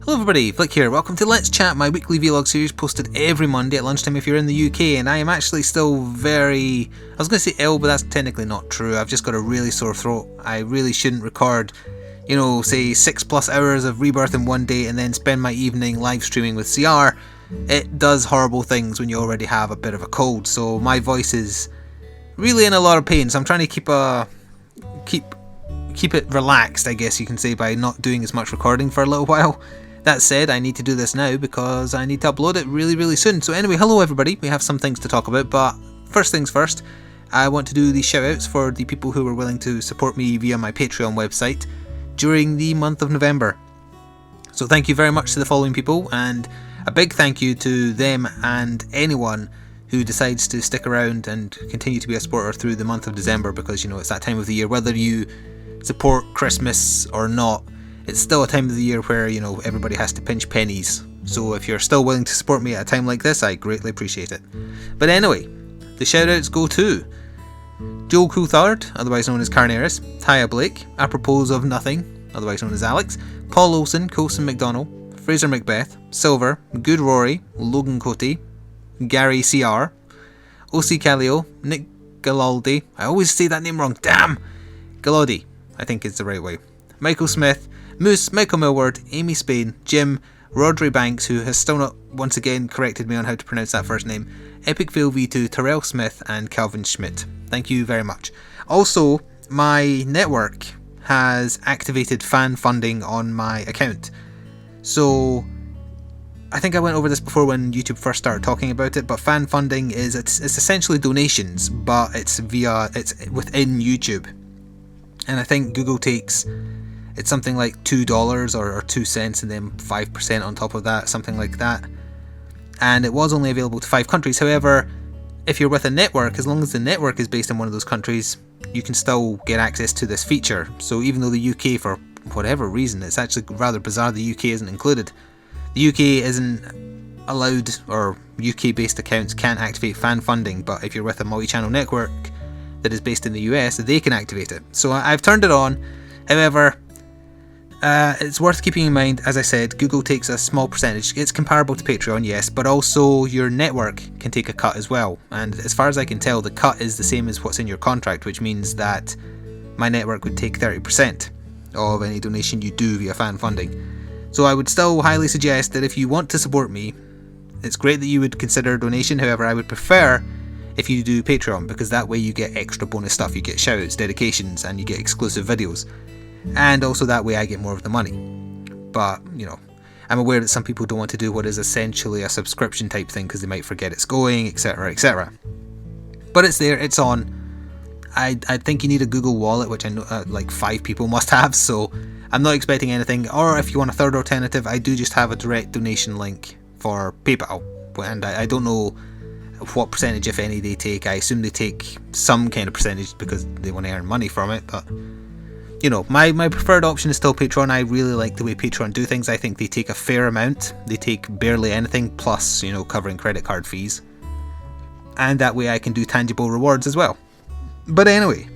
Hello everybody, Flik here. Welcome to Let's Chat, my weekly vlog series posted every Monday at lunchtime if you're in the UK, and I am actually still I was going to say ill, but that's technically not true. I've just got a really sore throat. I really shouldn't record, say 6+ hours of Rebirth in one day and then spend my evening live streaming with CR. It does horrible things when you already have a bit of a cold, so my voice is really in a lot of pain, so I'm trying to keep it relaxed, I guess you can say, by not doing as much recording for a little while. That said, I need to do this now because I need to upload it really soon. So anyway, hello everybody, we have some things to talk about, but first things first, I want to do the shoutouts for the people who were willing to support me via my Patreon website during the month of November. So thank you very much to the following people, and a big thank you to them and anyone who decides to stick around and continue to be a supporter through the month of December, because it's that time of the year, whether you support Christmas or not, it's still a time of the year where, everybody has to pinch pennies. So if you're still willing to support me at a time like this, I greatly appreciate it. But anyway, the shoutouts go to Joel Coulthard, otherwise known as Carneris, Taya Blake, Apropos of Nothing, otherwise known as Alex, Paul Olsen, Coulson McDonald, Fraser Macbeth, Silver, Good Rory, Logan Cote, Gary CR, OC Callio, Nick Galaldi, I always say that name wrong, damn! Galodi, I think is the right way, Michael Smith, Moose, Michael Millward, Amy Spain, Jim, Rodri Banks, who has still not once again corrected me on how to pronounce that first name, Epic Fail V2, Terrell Smith, and Calvin Schmidt. Thank you very much. Also, my network has activated fan funding on my account. So, I think I went over this before when YouTube first started talking about it, but fan funding is it's essentially donations, but it's within YouTube. And I think Google takes, it's something like $2 or 2 cents and then 5% on top of that, something like that. And it was only available to 5 countries. However, if you're with a network, as long as the network is based in one of those countries, you can still get access to this feature. So even though the UK, for whatever reason, it's actually rather bizarre the UK isn't included. The UK isn't allowed, or UK based accounts can't activate fan funding, but if you're with a multi-channel network that is based in the US, they can activate it. So I've turned it on. However, it's worth keeping in mind, as I said, Google takes a small percentage. It's comparable to Patreon, yes, but also your network can take a cut as well. And as far as I can tell, the cut is the same as what's in your contract, which means that my network would take 30% of any donation you do via fan funding. So I would still highly suggest that if you want to support me, it's great that you would consider a donation. However, I would prefer if you do Patreon, because that way you get extra bonus stuff. You get shoutouts, dedications, and you get exclusive videos. And also that way I get more of the money. But, I'm aware that some people don't want to do what is essentially a subscription type thing because they might forget it's going, etc, etc. But it's there, it's on. I think you need a Google Wallet, which I know like 5 people must have, so I'm not expecting anything. Or if you want a third alternative, I do just have a direct donation link for PayPal, and I don't know what percentage, if any, they take. I assume they take some kind of percentage because they want to earn money from it, but my preferred option is still Patreon. I really like the way Patreon do things. I think they take a fair amount. They take barely anything, plus, covering credit card fees. And that way I can do tangible rewards as well. But anyway,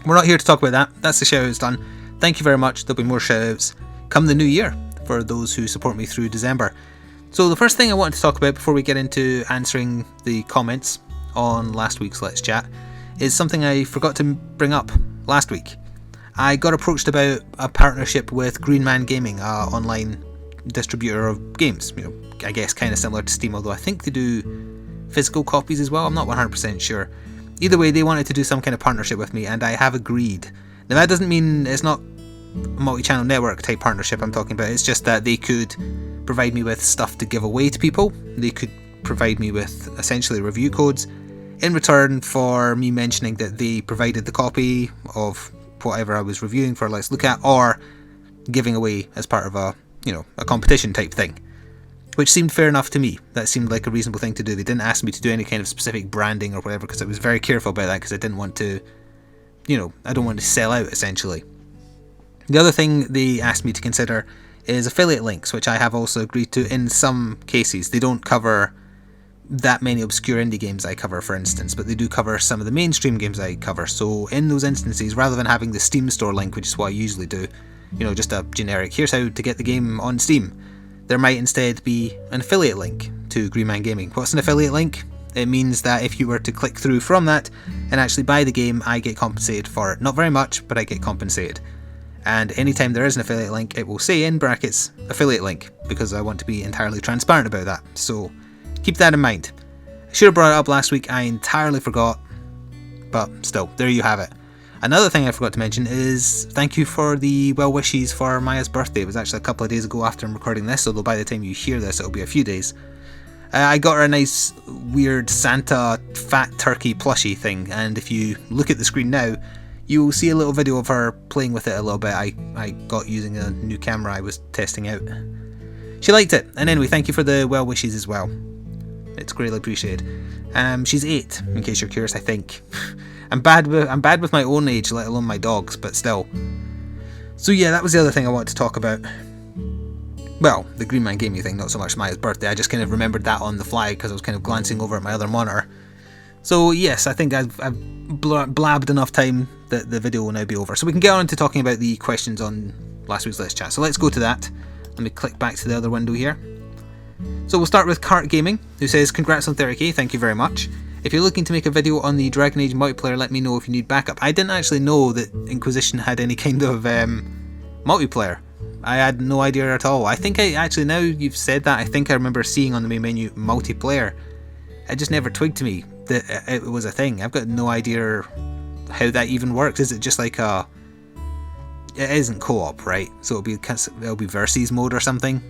we're not here to talk about that. That's the shoutouts done. Thank you very much. There'll be more shoutouts come the new year for those who support me through December. So the first thing I wanted to talk about before we get into answering the comments on last week's Let's Chat is something I forgot to bring up last week. I got approached about a partnership with Green Man Gaming, an online distributor of games. I guess kind of similar to Steam, although I think they do physical copies as well. I'm not 100% sure. Either way, they wanted to do some kind of partnership with me, and I have agreed. Now that doesn't mean it's not a multi-channel network type partnership I'm talking about. It's just that they could provide me with stuff to give away to people. They could provide me with essentially review codes in return for me mentioning that they provided the copy of whatever I was reviewing for Let's Look At, or giving away as part of a competition type thing, which seemed fair enough to me. That seemed like a reasonable thing to do. They didn't ask me to do any kind of specific branding or whatever, because I was very careful about that, because I didn't want to, I don't want to sell out essentially. The other thing they asked me to consider is affiliate links, which I have also agreed to in some cases. They don't cover that many obscure indie games I cover, for instance, but they do cover some of the mainstream games I cover. So in those instances, rather than having the Steam store link, which is what I usually do, you know, just a generic, here's how to get the game on Steam. There might instead be an affiliate link to Green Man Gaming. What's an affiliate link? It means that if you were to click through from that and actually buy the game, I get compensated for it. Not very much, but I get compensated. And anytime there is an affiliate link, it will say in brackets affiliate link, because I want to be entirely transparent about that. So keep that in mind. I should have brought it up last week, I entirely forgot, but still, there you have it. Another thing I forgot to mention is thank you for the well wishes for Maya's birthday. It was actually a couple of days ago after I'm recording this, although by the time you hear this it'll be a few days. I got her a nice weird Santa fat turkey plushie thing, and if you look at the screen now, you will see a little video of her playing with it a little bit. I got using a new camera I was testing out. She liked it, and anyway, thank you for the well wishes as well. It's greatly appreciated. She's 8, in case you're curious, I think. I'm bad with my own age, let alone my dog's, but still. So yeah, that was the other thing I wanted to talk about. Well, the Green Man Gaming thing, not so much Maya's birthday. I just kind of remembered that on the fly because I was kind of glancing over at my other monitor. So yes, I think I've blabbed enough time that the video will now be over. So we can get on to talking about the questions on last week's Let's Chat. So let's go to that. Let me click back to the other window here. So we'll start with Cart Gaming, who says, congrats on 30k, thank you very much. If you're looking to make a video on the Dragon Age multiplayer, let me know if you need backup. I didn't actually know that Inquisition had any kind of multiplayer. I had no idea at all. I think now you've said that, I think I remember seeing on the main menu multiplayer. It just never twigged to me that it was a thing. I've got no idea how that even works. Is it just like it isn't co-op, right? So it'll be versus mode or something.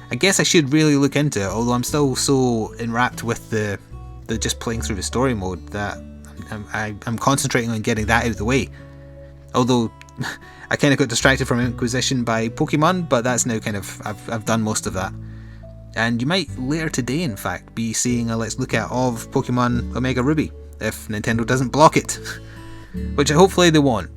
I guess I should really look into it, although I'm still so enwrapped with the just playing through the story mode that I'm concentrating on getting that out of the way. Although I kind of got distracted from Inquisition by Pokemon, but that's now kind of I've done most of that. And you might later today, in fact, be seeing a Let's Look At of Pokemon Omega Ruby if Nintendo doesn't block it, which hopefully they won't.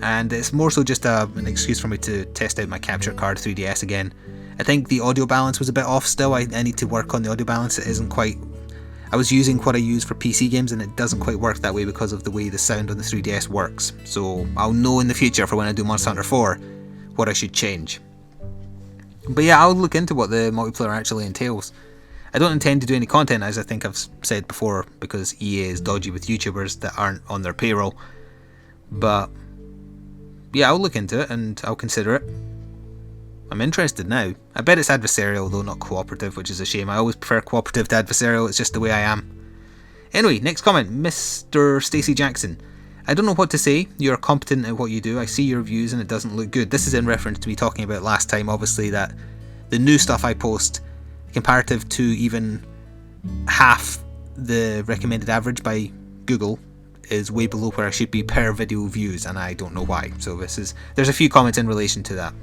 And it's more so just an excuse for me to test out my capture card 3DS again. I think the audio balance was a bit off still. I need to work on the audio balance. It isn't quite... I was using what I use for PC games and it doesn't quite work that way because of the way the sound on the 3DS works. So I'll know in the future for when I do Monster Hunter 4 what I should change. But yeah, I'll look into what the multiplayer actually entails. I don't intend to do any content, as I think I've said before, because EA is dodgy with YouTubers that aren't on their payroll. But yeah, I'll look into it and I'll consider it. I'm interested now. I bet it's adversarial though, not cooperative, which is a shame. I always prefer cooperative to adversarial, it's just the way I am. Anyway, next comment, Mr. Stacey Jackson. I don't know what to say, you're competent at what you do, I see your reviews and it doesn't look good. This is in reference to me talking about last time, obviously, that the new stuff I post, comparative to even half the recommended average by Google, is way below where I should be per video views, and I don't know why. So there's a few comments in relation to that.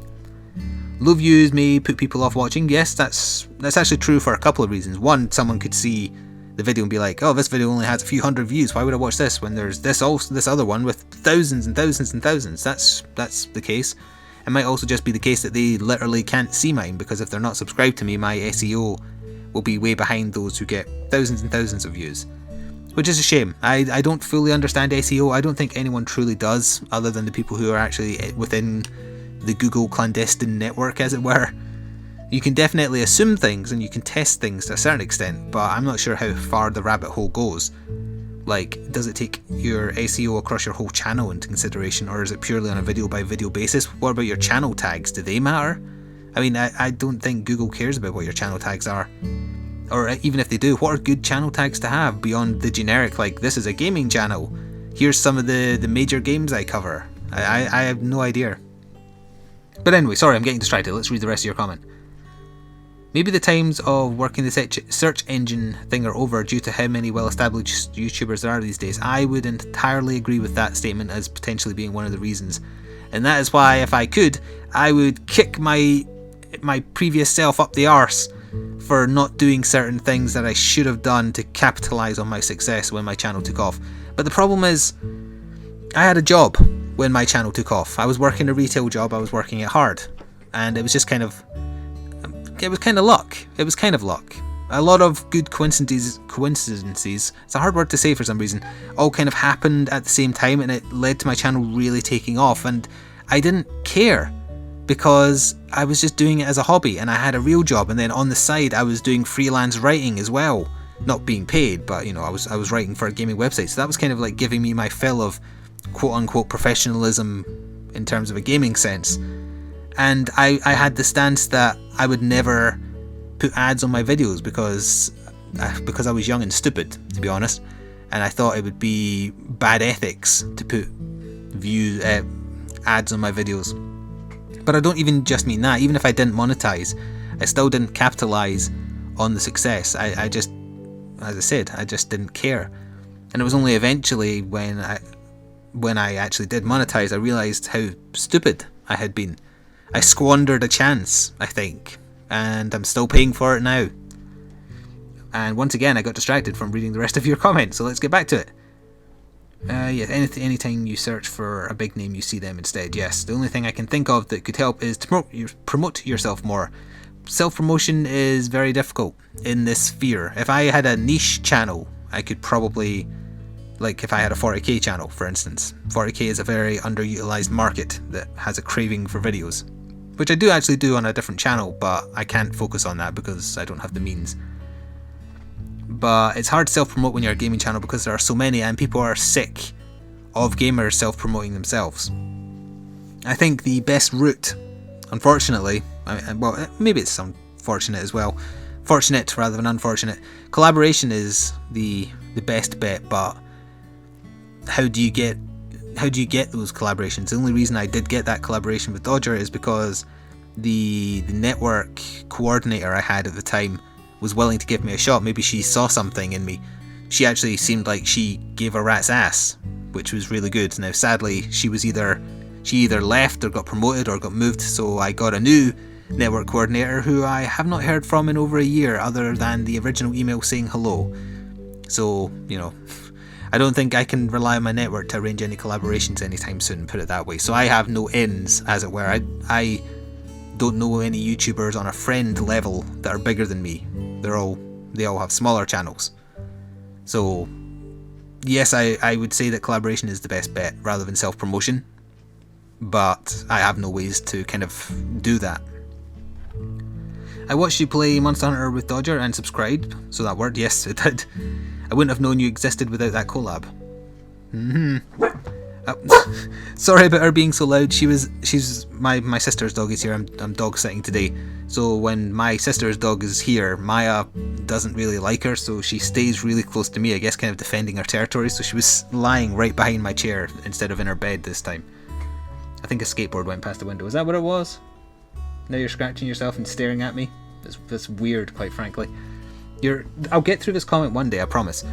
Low views may put people off watching. Yes, that's actually true for a couple of reasons. One, someone could see the video and be like, oh, this video only has a few hundred views, why would I watch this when there's this other one with thousands and thousands and thousands? That's the case. It might also just be the case that they literally can't see mine, because if they're not subscribed to me, my SEO will be way behind those who get thousands and thousands of views, which is a shame. I don't fully understand SEO. I don't think anyone truly does, other than the people who are actually within the Google clandestine network, as it were. You can definitely assume things and you can test things to a certain extent, but I'm not sure how far the rabbit hole goes. Like, does it take your SEO across your whole channel into consideration, or is it purely on a video by video basis? What about your channel tags? Do they matter? I mean, I don't think Google cares about what your channel tags are. Or even if they do, what are good channel tags to have beyond the generic, like, this is a gaming channel, here's some of the major games I cover? I have no idea. But anyway, sorry, I'm getting distracted. Let's read the rest of your comment. Maybe the times of working the search engine thing are over due to how many well-established YouTubers there are these days. I would entirely agree with that statement as potentially being one of the reasons. And that is why, if I could, I would kick my previous self up the arse for not doing certain things that I should have done to capitalise on my success when my channel took off. But the problem is, I had a job when my channel took off. I was working a retail job, I was working it hard, and it was just kind of luck. It was kind of luck. A lot of good coincidences, it's a hard word to say for some reason, all kind of happened at the same time, and it led to my channel really taking off, and I didn't care. because I was just doing it as a hobby and I had a real job, and then on the side I was doing freelance writing as well. Not being paid, but you know, I was writing for a gaming website, so that was kind of like giving me my fill of quote-unquote professionalism in terms of a gaming sense. And I had the stance that I would never put ads on my videos because I was young and stupid, to be honest, and I thought it would be bad ethics to put ads on my videos. But I don't even just mean that. Even if I didn't monetize, I still didn't capitalize on the success. I just, as I said, I just didn't care. And it was only eventually when I actually did monetize, I realized how stupid I had been. I squandered a chance, I think, and I'm still paying for it now. And once again, I got distracted from reading the rest of your comments, so let's get back to it. Yeah, anytime you search for a big name, you see them instead. Yes, the only thing I can think of that could help is to promote yourself more. Self-promotion is very difficult in this sphere. If I had a niche channel, I could probably, like if I had a 40k channel, for instance. 40k is a very underutilized market that has a craving for videos, which I do actually do on a different channel, but I can't focus on that because I don't have the means. But it's hard to self-promote when you're a gaming channel because there are so many and people are sick of gamers self-promoting themselves. I think the best route, unfortunately, well, maybe it's unfortunate as well, fortunate rather than unfortunate, collaboration is the best bet. But how do you get those collaborations? The only reason I did get that collaboration with Dodger is because the network coordinator I had at the time was willing to give me a shot. Maybe she saw something in me. She actually seemed like she gave a rat's ass, which was really good. Now sadly, she either left or got promoted or got moved, so I got a new network coordinator who I have not heard from in over a year, other than the original email saying hello. So, you know, I don't think I can rely on my network to arrange any collaborations anytime soon, put it that way. So I have no ends, as it were. I don't know any YouTubers on a friend level that are bigger than me. They all have smaller channels. So yes, I would say that collaboration is the best bet rather than self-promotion, but I have no ways to kind of do that. I watched you play Monster Hunter with Dodger and subscribed, so that worked. Yes, it did. I wouldn't have known you existed without that collab. Sorry about her being so loud. She's my sister's dog is here. I'm dog sitting today, so when my sister's dog is here, Maya doesn't really like her, so she stays really close to me, I guess kind of defending her territory. So she was lying right behind my chair instead of in her bed this time. I think a skateboard went past the window. Is that what it was? Now you're scratching yourself and staring at me? That's weird, quite frankly. I'll get through this comment one day, I promise.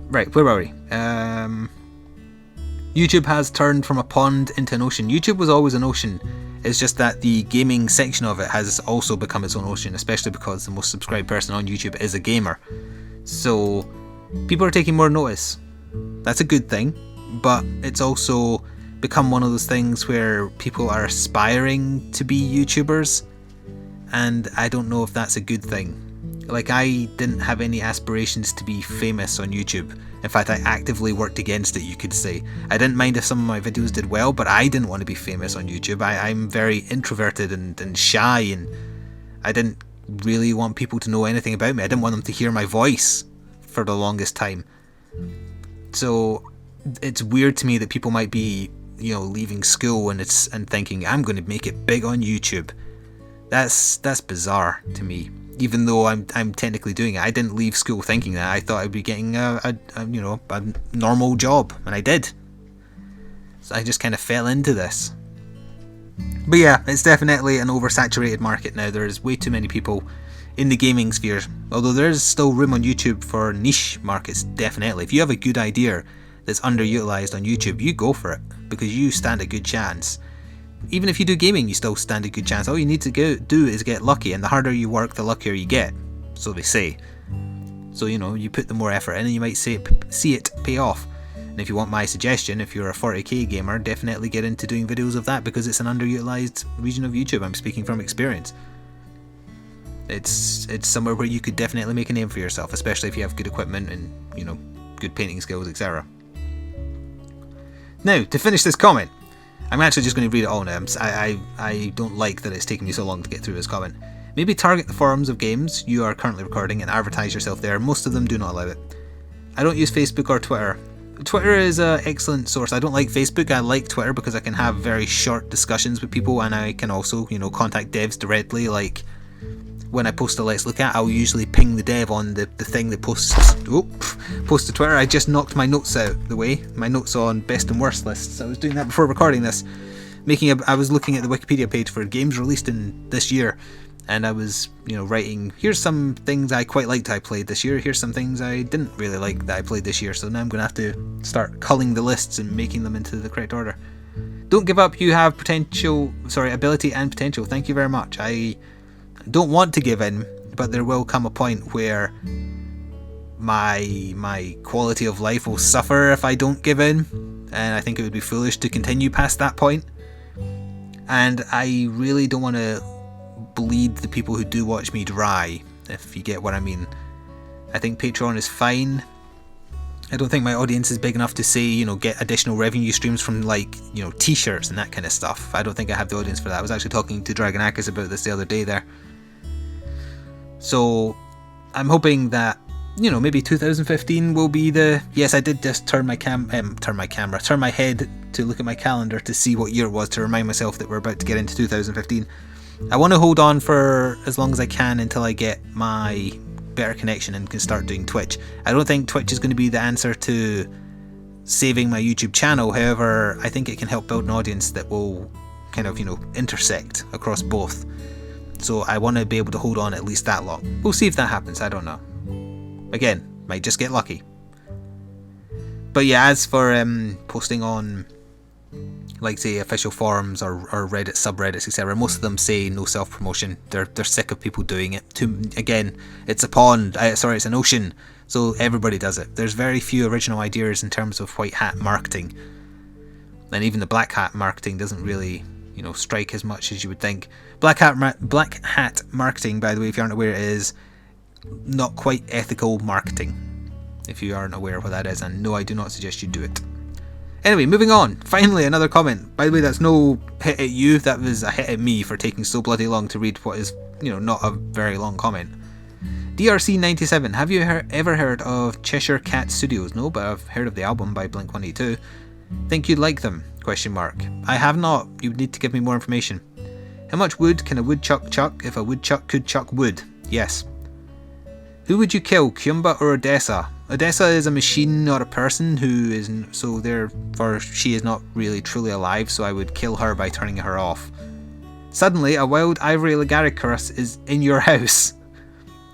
Right, where were we? YouTube has turned from a pond into an ocean. YouTube was always an ocean. It's just that the gaming section of it has also become its own ocean, especially because the most subscribed person on YouTube is a gamer. So people are taking more notice. That's a good thing, but it's also become one of those things where people are aspiring to be YouTubers, and I don't know if that's a good thing. Like, I didn't have any aspirations to be famous on YouTube. In fact, I actively worked against it, you could say. I didn't mind if some of my videos did well, but I didn't want to be famous on YouTube. I'm very introverted and shy, and I didn't really want people to know anything about me. I didn't want them to hear my voice for the longest time. So it's weird to me that people might be, you know, leaving school and thinking, I'm going to make it big on YouTube. That's bizarre to me. Even though I'm technically doing it, I didn't leave school thinking that. I thought I'd be getting a normal job, and I did. So I just kind of fell into this. But yeah, it's definitely an oversaturated market now. There's way too many people in the gaming sphere. Although there is still room on YouTube for niche markets, definitely. If you have a good idea that's underutilized on YouTube, you go for it, because you stand a good chance. Even if you do gaming, you still stand a good chance. All you need to do is get lucky, and the harder you work, the luckier you get. So they say. So, you know, you put the more effort in and you might see it pay off. And if you want my suggestion, if you're a 40k gamer, definitely get into doing videos of that, because it's an underutilized region of YouTube. I'm speaking from experience. It's somewhere where you could definitely make a name for yourself, especially if you have good equipment and, you know, good painting skills, etc. Now, to finish this comment, I'm actually just going to read it all now. I don't like that it's taking me so long to get through this comment. Maybe target the forums of games you are currently recording and advertise yourself there. Most of them do not allow it. I don't use Facebook or Twitter. Twitter is an excellent source. I don't like Facebook. I like Twitter because I can have very short discussions with people, and I can also, contact devs directly. Like when I post a Let's Look At, I'll usually ping the dev on the thing that posts to Twitter. I just knocked my notes out the way. My notes on best and worst lists. I was doing that before recording this. I was looking at the Wikipedia page for games released in this year, and I was, writing, here's some things I quite liked I played this year, here's some things I didn't really like that I played this year, so now I'm going to have to start culling the lists and making them into the correct order. Don't give up, you have ability and potential. Thank you very much. I don't want to give in, but there will come a point where my quality of life will suffer if I don't give in, and I think it would be foolish to continue past that point. And I really don't want to bleed the people who do watch me dry, if you get what I mean. I think Patreon is fine. I don't think my audience is big enough to say, get additional revenue streams from t-shirts and that kind of stuff. I don't think I have the audience for that. I was actually talking to Dragonakis about this the other day there. So I'm hoping that, maybe 2015 will be the... Yes, I did just turn my head to look at my calendar to see what year it was, to remind myself that we're about to get into 2015. I want to hold on for as long as I can until I get my better connection and can start doing Twitch. I don't think Twitch is going to be the answer to saving my YouTube channel. However, I think it can help build an audience that will kind of, intersect across both. So I want to be able to hold on at least that long. We'll see if that happens. I don't know. Again, might just get lucky. But yeah, as for posting on, say, official forums or Reddit subreddits, etc., most of them say no self-promotion. They're sick of people doing it. Again, it's a pond. It's an ocean. So everybody does it. There's very few original ideas in terms of white hat marketing, and even the black hat marketing doesn't really, strike as much as you would think. Black hat marketing, by the way, if you aren't aware, is not quite ethical marketing. If you aren't aware of what that is, and no, I do not suggest you do it. Anyway, moving on. Finally, another comment. By the way, that's no hit at you. That was a hit at me for taking so bloody long to read what is, not a very long comment. DRC97. Have you ever heard of Cheshire Cat Studios? No, but I've heard of the album by Blink-182. Think you'd like them? ? I have not. You would need to give me more information. How much wood can a woodchuck chuck if a woodchuck could chuck wood? Yes. Who would you kill, Kyumba or Odessa? Odessa is a machine, not a person, so therefore she is not really truly alive, so I would kill her by turning her off. Suddenly, a wild ivory Lagaricorus is in your house.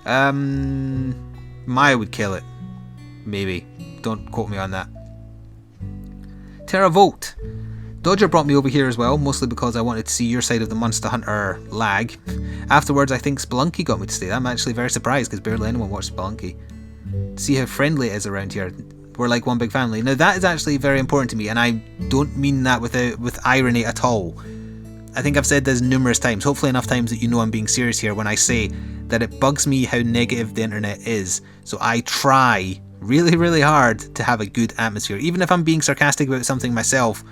Maya would kill it. Maybe. Don't quote me on that. Terravolt. Dodger brought me over here as well, mostly because I wanted to see your side of the Monster Hunter lag. Afterwards, I think Spelunky got me to stay. I'm actually very surprised because barely anyone watched Spelunky. See how friendly it is around here. We're like one big family. Now that is actually very important to me, and I don't mean that with irony at all. I think I've said this numerous times, hopefully enough times that you know I'm being serious here when I say that it bugs me how negative the internet is. So I try really, really hard to have a good atmosphere. Even if I'm being sarcastic about something myself,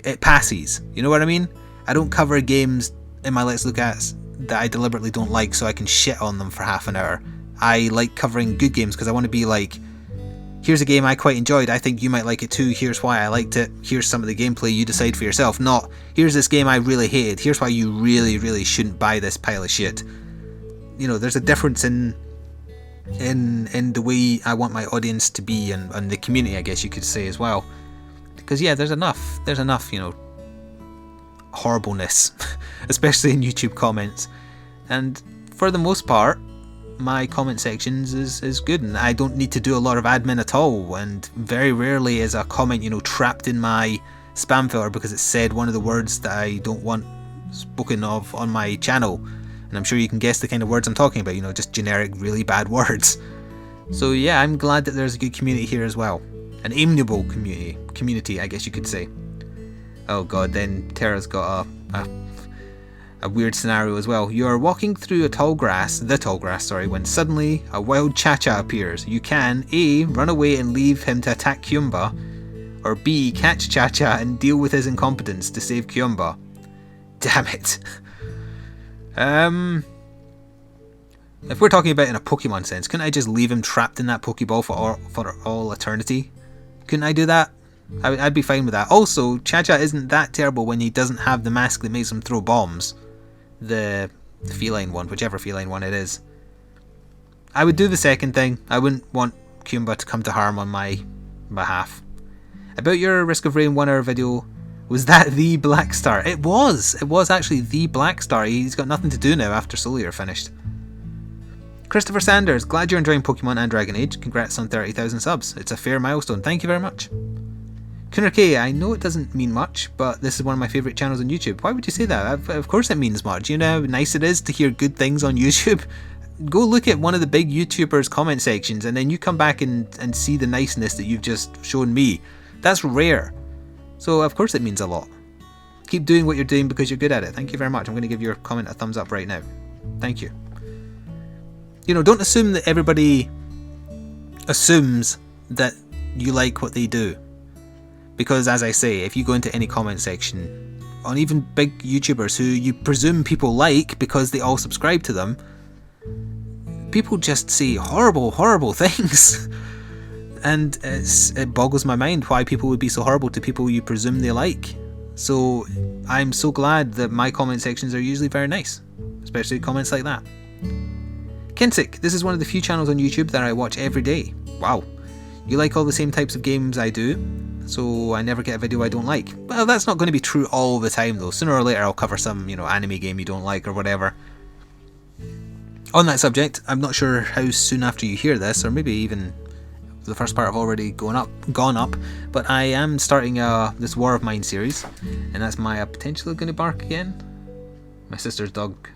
it passes. You know what I mean? I don't cover games in my Let's Look At that I deliberately don't like so I can shit on them for half an hour. I like covering good games because I want to be like, here's a game I quite enjoyed, I think you might like it too, here's why I liked it, here's some of the gameplay, you decide for yourself. Not, here's this game I really hated, here's why you really, really shouldn't buy this pile of shit. There's a difference in the way I want my audience to be, and the community, I guess you could say as well. Because yeah, there's enough, horribleness, especially in YouTube comments. And for the most part, my comment sections is good, and I don't need to do a lot of admin at all, and very rarely is a comment, trapped in my spam filter because it said one of the words that I don't want spoken of on my channel. And I'm sure you can guess the kind of words I'm talking about, just generic, really bad words. So yeah, I'm glad that there's a good community here as well. An amiable community, I guess you could say. Oh god, then Terra's got a weird scenario as well. You are walking through the tall grass, when suddenly a wild Cha-Cha appears. You can A. run away and leave him to attack Kyumba, Or B, catch Cha-Cha and deal with his incompetence to save Kyumba? Damn it. If we're talking about in a Pokemon sense, couldn't I just leave him trapped in that Pokeball for all eternity? Couldn't I do that? I'd be fine with that. Also, Cha-Cha isn't that terrible when he doesn't have the mask that makes him throw bombs. The feline one, whichever feline one it is. I would do the second thing. I wouldn't want Kyumba to come to harm on my behalf. About your Risk of Rain 1 hour video, was that the Black Star? It was! It was actually the Black Star. He's got nothing to do now after Soul Eater finished. Christopher Sanders, glad you're enjoying Pokemon and Dragon Age. Congrats on 30,000 subs. It's a fair milestone. Thank you very much. Kuner K, I know it doesn't mean much, but this is one of my favourite channels on YouTube. Why would you say that? Of course it means much. You know how nice it is to hear good things on YouTube? Go look at one of the big YouTubers' comment sections and then you come back and see the niceness that you've just shown me. That's rare. So of course it means a lot. Keep doing what you're doing because you're good at it. Thank you very much. I'm going to give your comment a thumbs up right now. Thank you. You know, don't assume that everybody assumes that you like what they do. Because as I say, if you go into any comment section on even big YouTubers who you presume people like because they all subscribe to them, people just say horrible, horrible things. And it boggles my mind why people would be so horrible to people you presume they like. So I'm so glad that my comment sections are usually very nice, especially comments like that. Kinsick, this is one of the few channels on YouTube that I watch every day. Wow. You like all the same types of games I do, so I never get a video I don't like. Well, that's not going to be true all the time though. Sooner or later I'll cover some, anime game you don't like or whatever. On that subject, I'm not sure how soon after you hear this, or maybe even the first part have already gone up, but I am starting this War of Mine series, and that's Maya potentially going to bark again. My sister's dog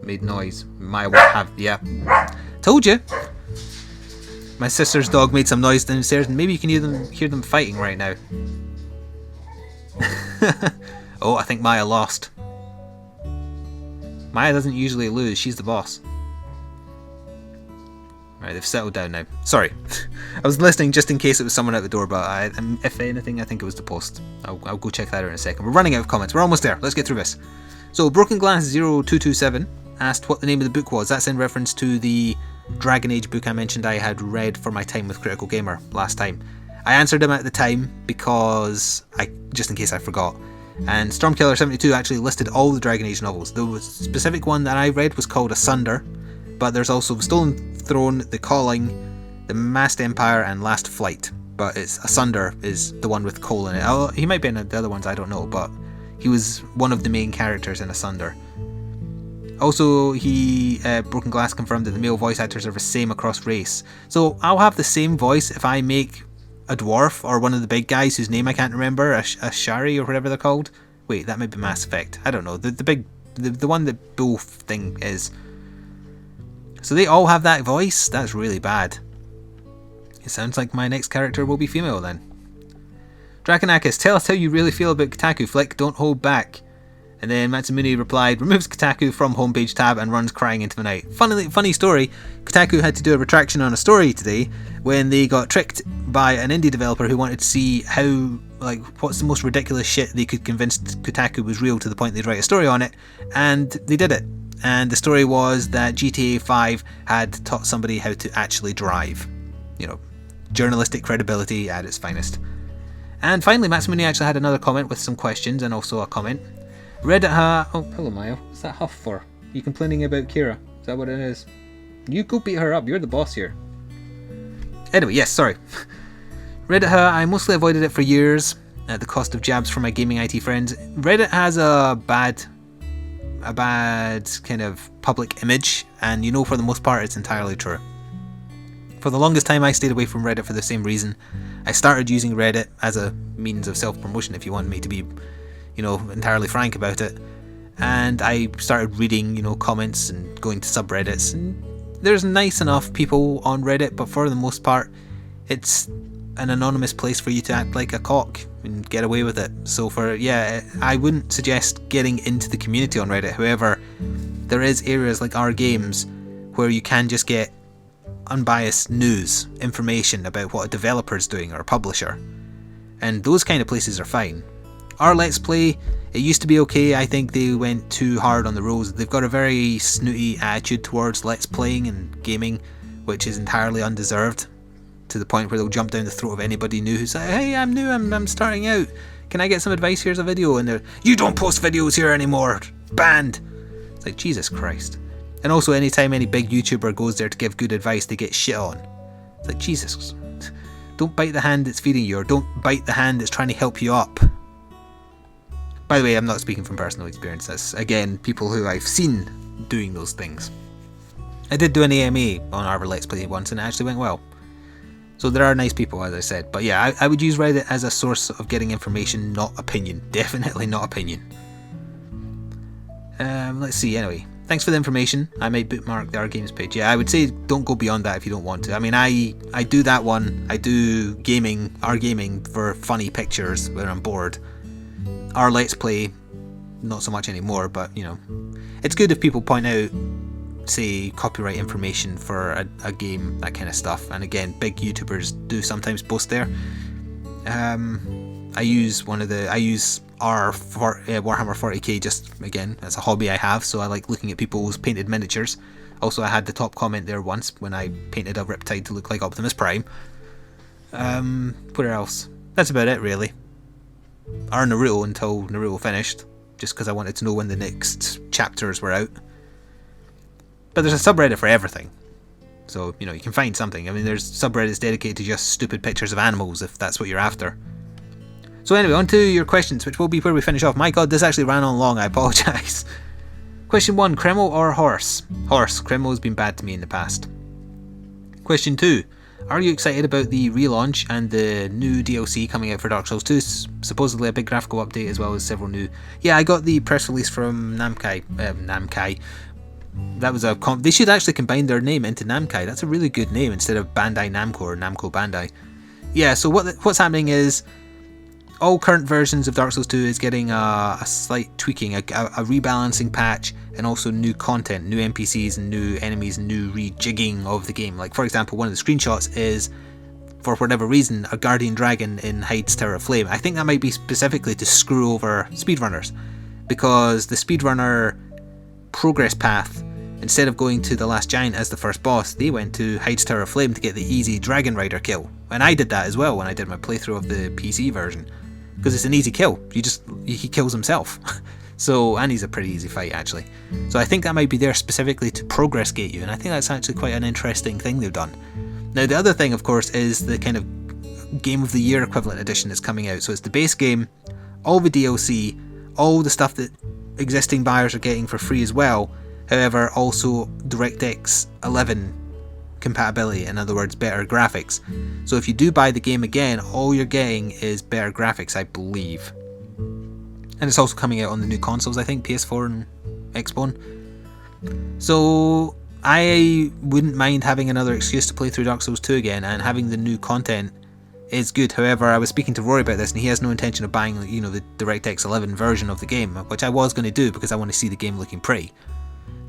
made noise. Maya won't have, yeah. Told you! My sister's dog made some noise downstairs, and maybe you can hear them fighting right now. Oh, I think Maya lost. Maya doesn't usually lose, she's the boss. Right, they've settled down now. Sorry. I was listening just in case it was someone at the door, but if anything, I think it was the post. I'll go check that out in a second. We're running out of comments. We're almost there. Let's get through this. So, Broken Glass 0227 asked what the name of the book was. That's in reference to the Dragon Age book I mentioned I had read for my time with Critical Gamer last time. I answered him at the time because just in case I forgot. And Stormkiller72 actually listed all the Dragon Age novels. The specific one that I read was called Asunder, but there's also The Stolen Throne, The Calling, The Masked Empire, and Last Flight. But it's Asunder is the one with Cole in it. He might be in the other ones, I don't know, but he was one of the main characters in Asunder. Also, Broken Glass confirmed that the male voice actors are the same across race. So I'll have the same voice if I make a dwarf or one of the big guys whose name I can't remember, a Shari or whatever they're called. Wait, that might be Mass Effect. I don't know. The one that Bull thing is. So they all have that voice? That's really bad. It sounds like my next character will be female then. Draconakis, tell us how you really feel about Kotaku, Flik, don't hold back. And then Matsumune replied, removes Kotaku from homepage tab and runs crying into the night. Funny story, Kotaku had to do a retraction on a story today when they got tricked by an indie developer who wanted to see what's the most ridiculous shit they could convince Kotaku was real to the point they'd write a story on it, and they did it. And the story was that GTA 5 had taught somebody how to actually drive. Journalistic credibility at its finest. And finally, Matsumune actually had another comment with some questions and also a comment. Reddit oh, hello Maya. What's that huff for? You complaining about Kira? Is that what it is? You go beat her up, you're the boss here. Anyway, yes, sorry. Reddit I mostly avoided it for years at the cost of jabs from my gaming IT friends. Reddit has a bad kind of public image, and for the most part it's entirely true. For the longest time I stayed away from Reddit for the same reason. I started using Reddit as a means of self-promotion, if you want me to be entirely frank about it, and I started reading comments and going to subreddits, and there's nice enough people on Reddit, but for the most part it's an anonymous place for you to act like a cock and get away with it. So I wouldn't suggest getting into the community on Reddit. However, there is areas like our games where you can just get unbiased news, information about what a developer is doing or a publisher. and those kind of places are fine. Our Let's Play, it used to be okay. I think they went too hard on the rules. They've got a very snooty attitude towards Let's Playing and gaming, which is entirely undeserved, to the point where they'll jump down the throat of anybody new who's like, hey, I'm new, I'm starting out, can I get some advice? Here's a video. And they're, you don't post videos here anymore, banned. It's like, Jesus Christ. And also, anytime any big YouTuber goes there to give good advice, they get shit on. It's like, Jesus, don't bite the hand that's feeding you, or don't bite the hand that's trying to help you up. By the way, I'm not speaking from personal experience. That's, again, people who I've seen doing those things. I did do an AMA on our Let's Play once, and it actually went well. So there are nice people, as I said. But yeah, I would use Reddit as a source of getting information, not opinion. Definitely not opinion. Let's see, anyway. Thanks for the information. I may bookmark the Our Games page. Yeah, I would say don't go beyond that if you don't want to. I mean, I do that one. I do gaming, Our Gaming, for funny pictures when I'm bored. Our Let's Play, not so much anymore, but, you know. It's good if people point out, say, copyright information for a game, that kind of stuff. And again, big YouTubers do sometimes post there. I use our Warhammer 40k just, again, as a hobby I have, so I like looking at people's painted miniatures. Also, I had the top comment there once when I painted a Riptide to look like Optimus Prime. Where else? That's about it, really. Or Naruto until Naruto finished, just because I wanted to know when the next chapters were out. But there's a subreddit for everything, so, you know, you can find something. I mean, there's subreddits dedicated to just stupid pictures of animals, if that's what you're after. So anyway, on to your questions, which will be where we finish off. My god, this actually ran on long, I apologise. Question 1, Kreml or Horse? Horse. Kreml's been bad to me in the past. Question 2, are you excited about the relaunch and the new DLC coming out for Dark Souls 2? Supposedly a big graphical update as well as several new... Yeah, I got the press release from Namkai. That was a... They should actually combine their name into Namkai. That's a really good name instead of Bandai Namco or Namco Bandai. Yeah, so what's happening is all current versions of Dark Souls 2 is getting a slight tweaking, a rebalancing patch, and also new content, new NPCs and new enemies, and new rejigging of the game. Like, for example, one of the screenshots is, for whatever reason, a guardian dragon in Hyde's Tower of Flame. I think that might be specifically to screw over speedrunners, because the speedrunner progress path, instead of going to the last giant as the first boss, they went to Hyde's Tower of Flame to get the easy dragon rider kill. And I did that as well when I did my playthrough of the PC version, because it's an easy kill. He kills himself. So, and he's a pretty easy fight, actually. So I think that might be there specifically to progress gate you, and I think that's actually quite an interesting thing they've done. Now, the other thing, of course, is the kind of Game of the Year equivalent edition that's coming out. So it's the base game, all the DLC, all the stuff that existing buyers are getting for free as well. However, also DirectX 11 compatibility, in other words, better graphics. So if you do buy the game again, all you're getting is better graphics, I believe. And it's also coming out on the new consoles, I think, PS4 and Xbox. So I wouldn't mind having another excuse to play through Dark Souls 2 again, and having the new content is good. However, I was speaking to Rory about this, and he has no intention of buying, you know, the DirectX 11 version of the game, which I was going to do because I want to see the game looking pretty,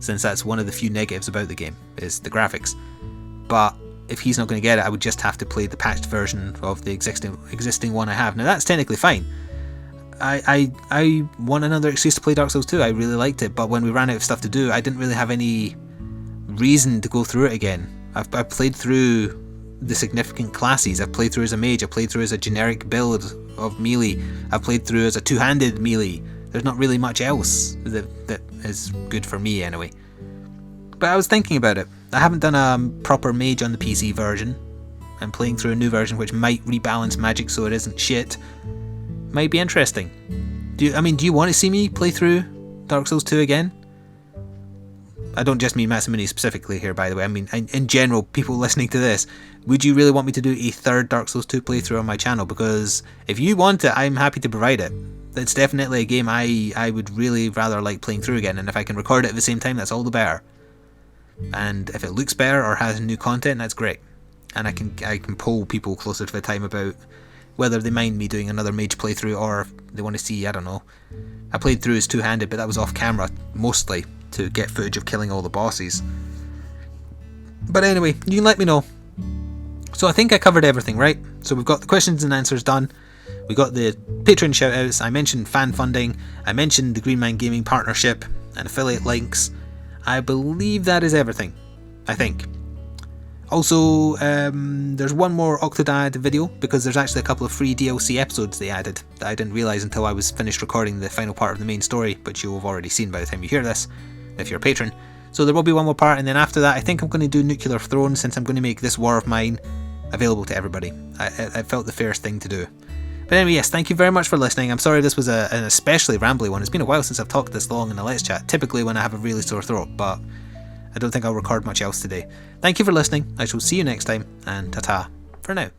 since that's one of the few negatives about the game, is the graphics. But if he's not going to get it, I would just have to play the patched version of the existing one I have. Now that's technically fine. I want another excuse to play Dark Souls 2. I really liked it, but when we ran out of stuff to do, I didn't really have any reason to go through it again. I've played through the significant classes. I've played through as a mage. I've played through as a generic build of melee. I've played through as a two-handed melee. There's not really much else that is good for me anyway. But I was thinking about it. I haven't done a proper mage on the PC version. I'm playing through a new version which might rebalance magic so it isn't shit. Might be interesting. Do you want to see me play through Dark Souls 2 again? I don't just mean Matsamuni specifically here, by the way. I mean, in general, people listening to this, would you really want me to do a third Dark Souls 2 playthrough on my channel? Because if you want it, I'm happy to provide it. It's definitely a game I would really rather like playing through again, and if I can record it at the same time, that's all the better. And if it looks better or has new content, that's great. And I can poll people closer to the time about whether they mind me doing another mage playthrough, or if they want to see, I don't know. I played through as two-handed, but that was off camera mostly to get footage of killing all the bosses. But anyway, you can let me know. So I think I covered everything, right? So we've got the questions and answers done. We got the Patreon shoutouts, I mentioned fan funding, I mentioned the Green Man Gaming partnership and affiliate links. I believe that is everything, I think. Also, there's one more Octodad video, because there's actually a couple of free DLC episodes they added that I didn't realise until I was finished recording the final part of the main story, but you'll have already seen by the time you hear this, if you're a patron. So there will be one more part, and then after that I think I'm going to do Nuclear Throne, since I'm going to make this war of mine available to everybody. I felt the fairest thing to do. But anyway, yes, thank you very much for listening. I'm sorry this was an especially rambly one. It's been a while since I've talked this long in a Let's Chat, typically when I have a really sore throat, but I don't think I'll record much else today. Thank you for listening, I shall see you next time, and ta-ta for now.